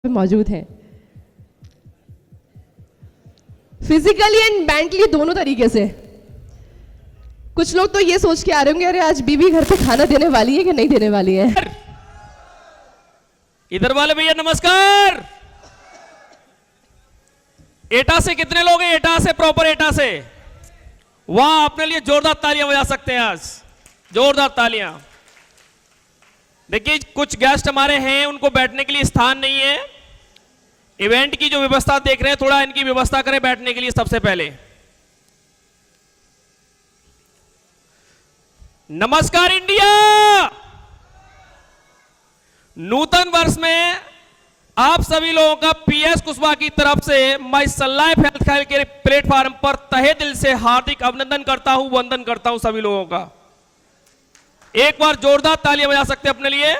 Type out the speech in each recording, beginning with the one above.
मौजूद हैं, physically and mentally दोनों तरीके से। कुछ लोग तो ये सोच के आ रहे होंगे अरे आज बीवी घर पे खाना देने वाली है कि नहीं देने वाली है। इधर वाले भैया नमस्कार। एटा से कितने लोग हैं? एटा से, प्रॉपर एटा से। वाह, अपने लिए जोरदार तालियां बजा सकते हैं आज, जोरदार तालियां। देखिए कुछ गेस्ट हमारे हैं, उनको बैठने के लिए स्थान नहीं है। इवेंट की जो व्यवस्था देख रहे हैं, थोड़ा इनकी व्यवस्था करें बैठने के लिए। सबसे पहले नमस्कार इंडिया। नूतन वर्ष में आप सभी लोगों का पीएस कुशवाहा की तरफ से मैं सन लाइफ हेल्थ केयर के प्लेटफॉर्म पर तहे दिल से हार्दिक अभिनंदन करता हूं, वंदन करता हूं सभी लोगों का। एक बार जोरदार तालियां बजा सकते हैं अपने लिए।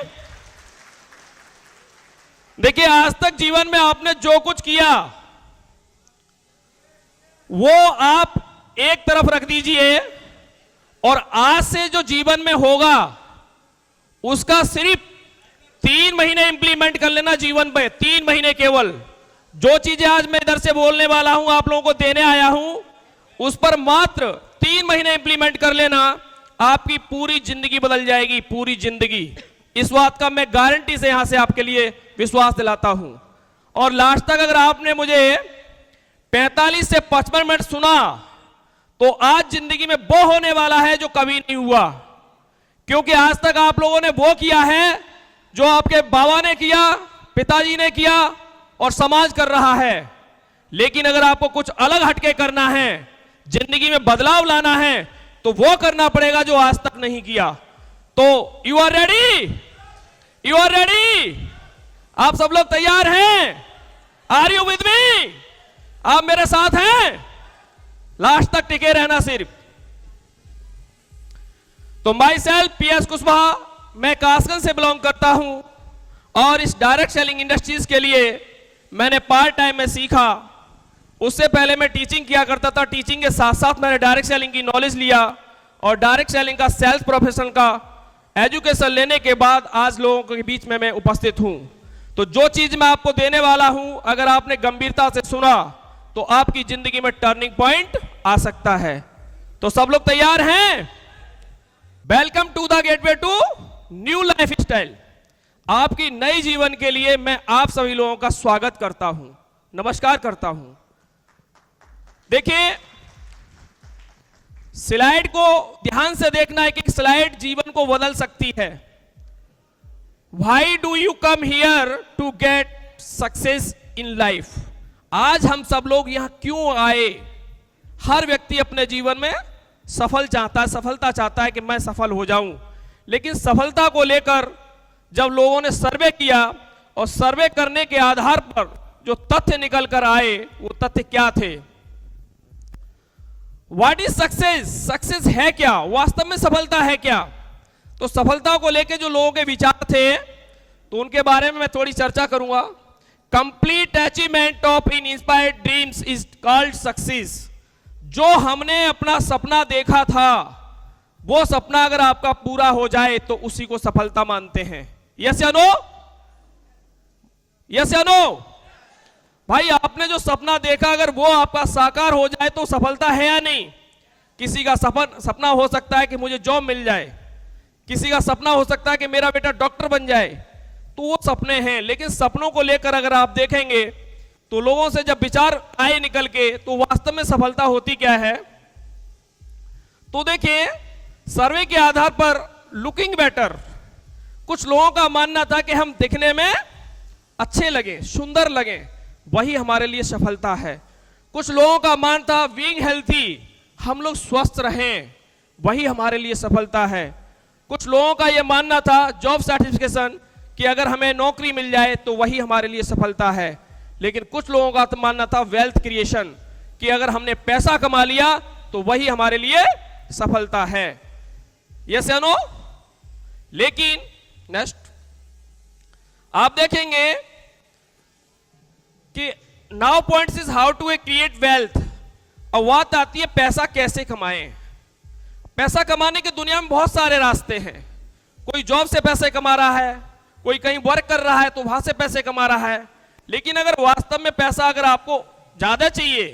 देखिए आज तक जीवन में आपने जो कुछ किया वो आप एक तरफ रख दीजिए और आज से जो जीवन में होगा उसका सिर्फ 3 महीने इंप्लीमेंट कर लेना जीवन पे। 3 महीने केवल। जो चीजें आज मैं इधर से बोलने वाला हूं, आप लोगों को देने आया हूं, उस पर मात्र 3 महीने इंप्लीमेंट कर लेना, आपकी पूरी जिंदगी बदल जाएगी, पूरी जिंदगी। इस बात का मैं गारंटी से यहां से आपके लिए विश्वास दिलाता हूं। और लास्ट तक अगर आपने मुझे 45 से 55 मिनट सुना तो आज जिंदगी में वो होने वाला है जो कभी नहीं हुआ। क्योंकि आज तक आप लोगों ने वो किया है जो आपके बाबा ने किया, पिताजी ने किया और समाज कर रहा है। लेकिन अगर आपको कुछ अलग हटके करना है, जिंदगी में बदलाव लाना है, तो वो करना पड़ेगा जो आज तक नहीं किया। तो you are ready? You are ready? आप सब लोग तैयार हैं? Are you with me? आप मेरे साथ हैं? लास्ट तक टिके रहना सिर्फ। तो माई सेल्फ पीएस कुशवाहा, मैं कासगंज से बिलोंग करता हूं और इस डायरेक्ट सेलिंग इंडस्ट्रीज के लिए मैंने पार्ट टाइम में सीखा। उससे पहले मैं टीचिंग किया करता था। टीचिंग के साथ साथ मैंने डायरेक्ट सेलिंग की नॉलेज लिया और डायरेक्ट सेलिंग का सेल्स प्रोफेशन का एजुकेशन लेने के बाद आज लोगों के बीच में मैं उपस्थित हूं। तो जो चीज मैं आपको देने वाला हूं, अगर आपने गंभीरता से सुना तो आपकी जिंदगी में टर्निंग पॉइंट आ सकता है। तो सब लोग तैयार हैं? Welcome to the gateway to new life style. आपकी नई जीवन के लिए मैं आप सभी लोगों का स्वागत करता हूं, नमस्कार करता हूं। देखिए स्लाइड को ध्यान से देखना है कि स्लाइड जीवन को बदल सकती है। Why do you come here to get success in life? आज हम सब लोग यहां क्यों आए? हर व्यक्ति अपने जीवन में सफलता चाहता है कि मैं सफल हो जाऊं। लेकिन सफलता को लेकर जब लोगों ने सर्वे किया और सर्वे करने के आधार पर जो तथ्य निकल कर आए, वो तथ्य क्या थे? What is success? सक्सेस है क्या? वास्तव में सफलता है क्या? तो सफलता को लेकर जो लोगों के विचार थे, तो उनके बारे में मैं थोड़ी चर्चा करूंगा। Complete achievement of in inspired dreams is called success. जो हमने अपना सपना देखा था, वो सपना अगर आपका पूरा हो जाए तो उसी को सफलता मानते हैं। यस या नो? यस या नो? भाई आपने जो सपना देखा अगर वो आपका साकार हो जाए तो सफलता है या नहीं? किसी का सपना हो सकता है कि मुझे जॉब मिल जाए, किसी का सपना हो सकता है कि मेरा बेटा डॉक्टर बन जाए, तो वो सपने हैं। लेकिन सपनों को लेकर अगर आप देखेंगे तो लोगों से जब विचार आए निकल के, तो वास्तव में सफलता होती क्या है? तो देखिए सर्वे के आधार पर लुकिंग बेटर, कुछ लोगों का मानना था कि हम दिखने में अच्छे लगे, सुंदर लगे, वही हमारे लिए सफलता है। कुछ लोगों का मान था बीइंग हेल्थी, हम लोग स्वस्थ रहें, वही हमारे लिए सफलता है। कुछ लोगों का यह मानना था जॉब सर्टिफिकेशन, कि अगर हमें नौकरी मिल जाए तो वही हमारे लिए सफलता है। लेकिन कुछ लोगों का तो मानना था वेल्थ क्रिएशन, कि अगर हमने पैसा कमा लिया तो वही हमारे लिए सफलता है। यस या नो? लेकिन नेक्स्ट आप देखेंगे कि now points is how to create wealth. और बात आती है पैसा कैसे कमाएं। पैसा कमाने की दुनिया में बहुत सारे रास्ते हैं। कोई जॉब से पैसे कमा रहा है, कोई कहीं वर्क कर रहा है तो वहां से पैसे कमा रहा है, लेकिन अगर वास्तव में पैसा अगर आपको ज्यादा चाहिए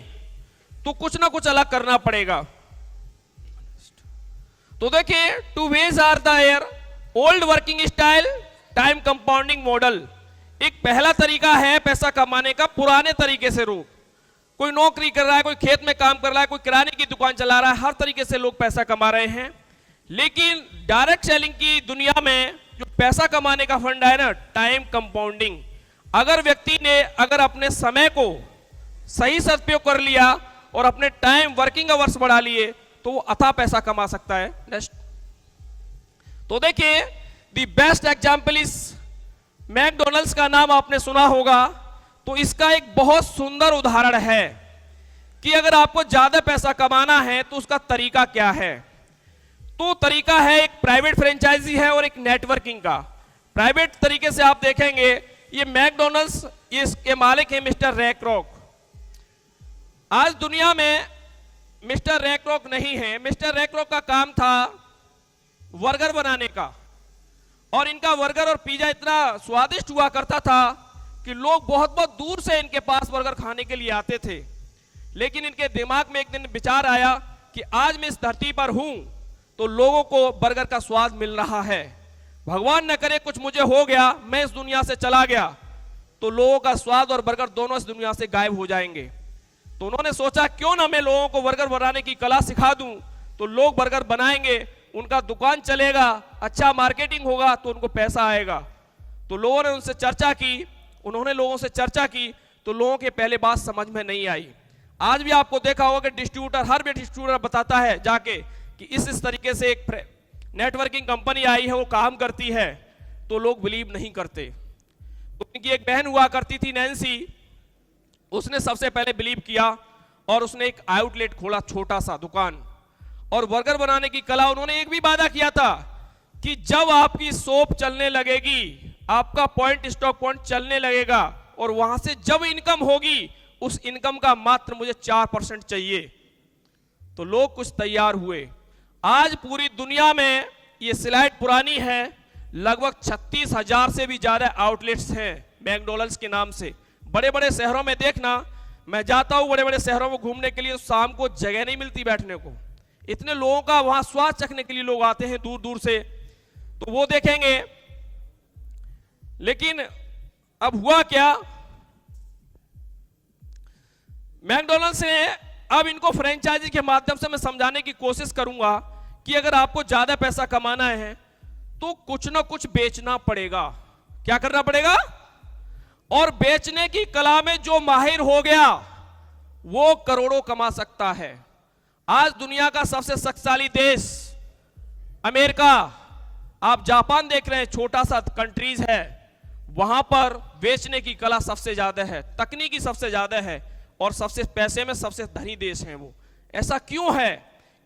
तो कुछ ना कुछ अलग करना पड़ेगा। तो देखिए, two ways are there, old working style, time compounding model. एक पहला तरीका है पैसा कमाने का पुराने तरीके से। लोग कोई नौकरी कर रहा है, कोई खेत में काम कर रहा है, कोई किराने की दुकान चला रहा है, हर तरीके से लोग पैसा कमा रहे हैं। लेकिन डायरेक्ट सेलिंग की दुनिया में जो पैसा कमाने का फंडा है ना, टाइम कंपाउंडिंग। अगर व्यक्ति ने अगर अपने समय को सही सदुपयोग कर लिया और अपने टाइम वर्किंग आवर्स बढ़ा लिए तो वो अथाह पैसा कमा सकता है। नेक्स्ट, तो देखिए, the best example is McDonald's का नाम आपने सुना होगा। तो इसका एक बहुत सुंदर उदाहरण है कि अगर आपको ज्यादा पैसा कमाना है तो उसका तरीका क्या है। तो तरीका है एक प्राइवेट फ्रेंचाइजी है और एक नेटवर्किंग का। प्राइवेट तरीके से आप देखेंगे, ये मैकडोनल्ड्स, इसके मालिक है मिस्टर रे क्रॉक। आज दुनिया में मिस्टर रे क्रॉक नहीं है। मिस्टर रे क्रॉक का काम था बर्गर बनाने का, और इनका बर्गर और पिज्जा इतना स्वादिष्ट हुआ करता था कि लोग बहुत बहुत दूर से इनके पास बर्गर खाने के लिए आते थे। लेकिन इनके दिमाग में एक दिन विचार आया कि आज मैं इस धरती पर हूं तो लोगों को बर्गर का स्वाद मिल रहा है, भगवान न करे कुछ मुझे हो गया, मैं इस दुनिया से चला गया तो लोगों का स्वाद और बर्गर दोनों इस दुनिया से गायब हो जाएंगे। तो उन्होंने सोचा क्यों ना मैं लोगों को बर्गर बनाने की कला सिखा दूं, तो लोग बर्गर बनाएंगे, उनका दुकान चलेगा, अच्छा मार्केटिंग होगा तो उनको पैसा आएगा। तो लोगों ने उनसे चर्चा की, उन्होंने लोगों से चर्चा की तो लोगों के पहले बात समझ में नहीं आई। आज भी आपको देखा होगा कि डिस्ट्रीब्यूटर, हर भी डिस्ट्रीब्यूटर बताता है जाके कि इस तरीके से एक नेटवर्किंग कंपनी आई है, वो काम करती है, तो लोग बिलीव नहीं करते। तो उनकी एक बहन हुआ करती थी नैन्सी, उसने सबसे पहले बिलीव किया और उसने एक आउटलेट खोला, छोटा सा दुकान, और बर्गर बनाने की कला। उन्होंने एक भी वादा किया था कि जब आपकी शॉप चलने लगेगी, आपका पॉइंट स्टॉक पॉइंट चलने लगेगा और वहां से जब इनकम होगी, उस इनकम का मात्र मुझे 4% चाहिए। तो लोग कुछ तैयार हुए। आज पूरी दुनिया में, ये स्लाइड पुरानी है, लगभग 36,000 से भी ज्यादा आउटलेट्स हैं मैकडोनल्ड्स के नाम से। बड़े बड़े शहरों में देखना, मैं जाता हूं बड़े बड़े शहरों में घूमने के लिए, शाम को जगह नहीं मिलती बैठने को, इतने लोगों का वहां स्वाद चखने के लिए लोग आते हैं दूर दूर से, तो वो देखेंगे। लेकिन अब हुआ क्या, मैकडोनल्ड्स ने अब इनको फ्रेंचाइजी के माध्यम से मैं समझाने की कोशिश करूंगा कि अगर आपको ज्यादा पैसा कमाना है तो कुछ ना कुछ बेचना पड़ेगा। क्या करना पड़ेगा? और बेचने की कला में जो माहिर हो गया वो करोड़ों कमा सकता है। आज दुनिया का सबसे शक्तिशाली देश अमेरिका, आप जापान देख रहे हैं, छोटा सा कंट्रीज है, वहां पर बेचने की कला सबसे ज्यादा है, तकनीकी सबसे ज्यादा है और सबसे पैसे में सबसे धनी देश है वो। ऐसा क्यों है?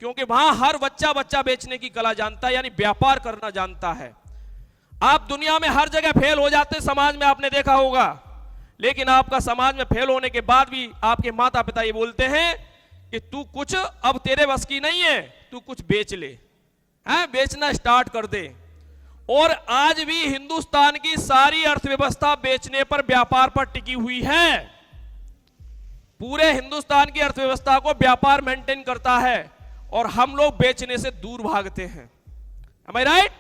क्योंकि वहां हर बच्चा बेचने की कला जानता है, यानी व्यापार करना जानता है। आप दुनिया में हर जगह फेल हो जाते हैं, समाज में आपने देखा होगा, लेकिन आपका समाज में फेल होने के बाद भी आपके माता पिता ये बोलते हैं कि तू कुछ अब तेरे बस की नहीं है, तू कुछ बेच ले, हैं, बेचना स्टार्ट कर दे। और आज भी हिंदुस्तान की सारी अर्थव्यवस्था बेचने पर, व्यापार पर टिकी हुई है। पूरे हिंदुस्तान की अर्थव्यवस्था को व्यापार मेंटेन करता है और हम लोग बेचने से दूर भागते हैं। Am I right?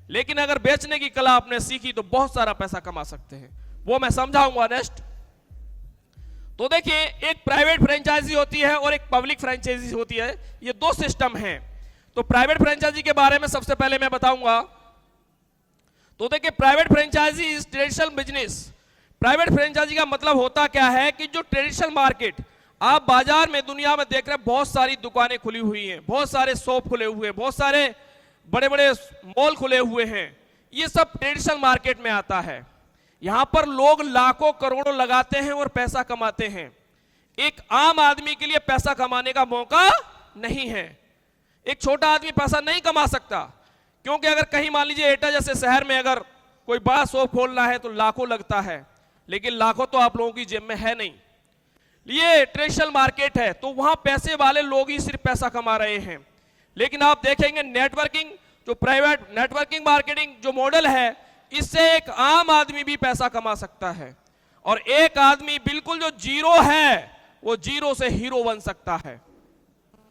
लेकिन अगर बेचने की कला आपने सीखी तो बहुत सारा पैसा कमा सकते हैं, वो मैं समझाऊंगा नेक्स्ट। तो देखिए, एक प्राइवेट फ्रेंचाइजी होती है और एक पब्लिक फ्रेंचाइजी होती है, ये दो सिस्टम हैं। तो प्राइवेट फ्रेंचाइजी के बारे में सबसे पहले मैं बताऊंगा। तो देखिए, private franchise is traditional business. Private franchise का मतलब होता क्या है कि जो ट्रेडिशनल मार्केट, आप बाजार में दुनिया में देख रहे हैं, बहुत सारी दुकानें खुली हुई हैं, बहुत सारे शॉप खुले हुए हैं, बहुत सारे बड़े बड़े मॉल खुले हुए हैं, ये सब ट्रेडिशनल मार्केट में आता है। यहां पर लोग लाखों करोड़ों लगाते हैं और पैसा कमाते हैं। एक आम आदमी के लिए पैसा कमाने का मौका नहीं है। एक छोटा आदमी पैसा नहीं कमा सकता, क्योंकि अगर कहीं मान लीजिए एटा जैसे शहर में अगर कोई बड़ा शॉप खोलना है तो लाखों लगता है, लेकिन लाखों तो आप लोगों की जेब में है नहीं। ये ट्रेडिशनल मार्केट है, तो वहां पैसे वाले लोग ही सिर्फ पैसा कमा रहे हैं। लेकिन आप देखेंगे नेटवर्किंग, जो प्राइवेट नेटवर्किंग मार्केटिंग जो मॉडल है, इससे एक आम आदमी भी पैसा कमा सकता है। और एक आदमी बिल्कुल जो जीरो है वो जीरो से हीरो बन सकता है।